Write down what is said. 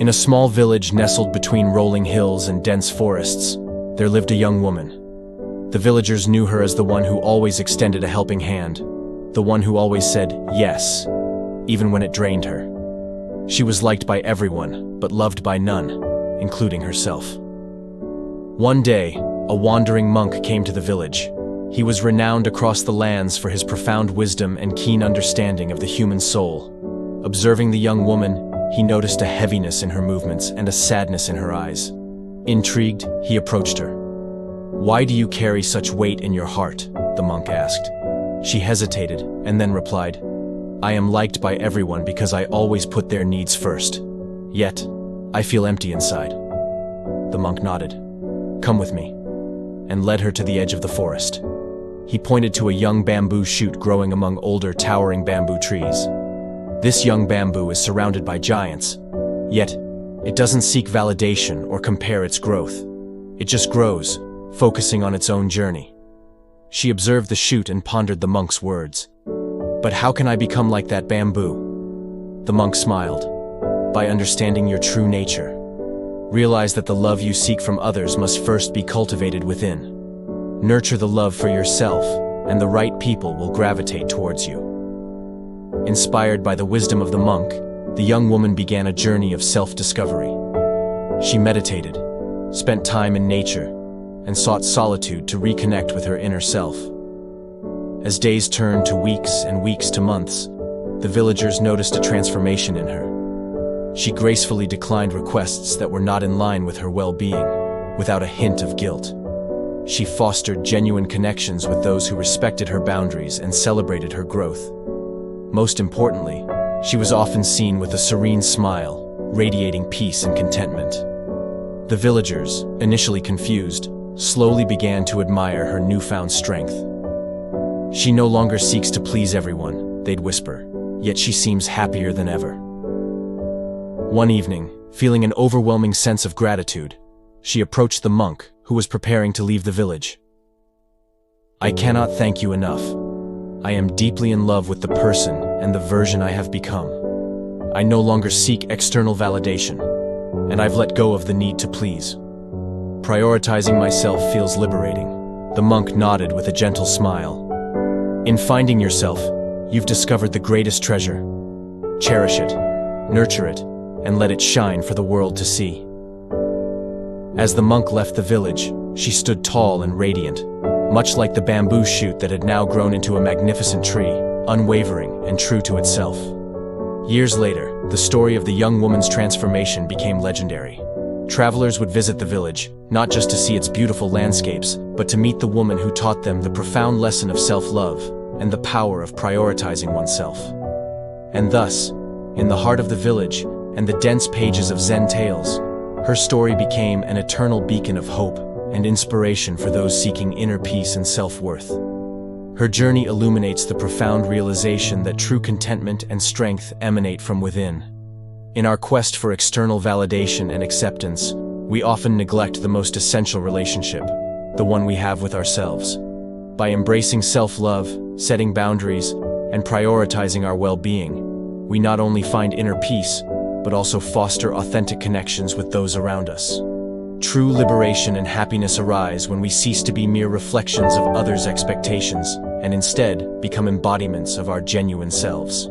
In a small village nestled between rolling hills and dense forests, there lived a young woman. The villagers knew her as the one who always extended a helping hand, the one who always said yes, even when it drained her. She was liked by everyone, but loved by none, including herself. One day, a wandering monk came to the village. He was renowned across the lands for his profound wisdom and keen understanding of the human soul. Observing the young woman, he noticed a heaviness in her movements and a sadness in her eyes. Intrigued, he approached her. "Why do you carry such weight in your heart?" the monk asked. She hesitated and then replied, "I am liked by everyone because I always put their needs first. Yet, I feel empty inside." The monk nodded. "Come with me," and led her to the edge of the forest. He pointed to a young bamboo shoot growing among older, towering bamboo trees. This young bamboo is surrounded by giants, yet it doesn't seek validation or compare its growth. It just grows, focusing on its own journey. She observed the shoot and pondered the monk's words. "But how can I become like that bamboo?" The monk smiled. "By understanding your true nature. Realize that the love you seek from others must first be cultivated within. Nurture the love for yourself, and the right people will gravitate towards you." Inspired by the wisdom of the monk, the young woman began a journey of self-discovery. She meditated, spent time in nature, and sought solitude to reconnect with her inner self. As days turned to weeks and weeks to months, the villagers noticed a transformation in her. She gracefully declined requests that were not in line with her well-being, without a hint of guilt. She fostered genuine connections with those who respected her boundaries and celebrated her growth. Most importantly, she was often seen with a serene smile, radiating peace and contentment. The villagers, initially confused, slowly began to admire her newfound strength. "She no longer seeks to please everyone," they'd whisper, "yet she seems happier than ever." One evening, feeling an overwhelming sense of gratitude, she approached the monk, who was preparing to leave the village. "I cannot thank you enough. I am deeply in love with the person and the version I have become. I no longer seek external validation, and I've let go of the need to please. Prioritizing myself feels liberating." The monk nodded with a gentle smile. "In finding yourself, you've discovered the greatest treasure. Cherish it, nurture it, and let it shine for the world to see." As the monk left the village, she stood tall and radiant, much like the bamboo shoot that had now grown into a magnificent tree, unwavering and true to itself. Years later, the story of the young woman's transformation became legendary. Travelers would visit the village, not just to see its beautiful landscapes, but to meet the woman who taught them the profound lesson of self-love and the power of prioritizing oneself. And thus, in the heart of the village and the dense pages of Zen tales, her story became an eternal beacon of hope and inspiration for those seeking inner peace and self-worth. Her journey illuminates the profound realization that true contentment and strength emanate from within. In our quest for external validation and acceptance, we often neglect the most essential relationship, the one we have with ourselves. By embracing self-love, setting boundaries, and prioritizing our well-being, we not only find inner peace, but also foster authentic connections with those around us. True liberation and happiness arise when we cease to be mere reflections of others' expectations and instead become embodiments of our genuine selves.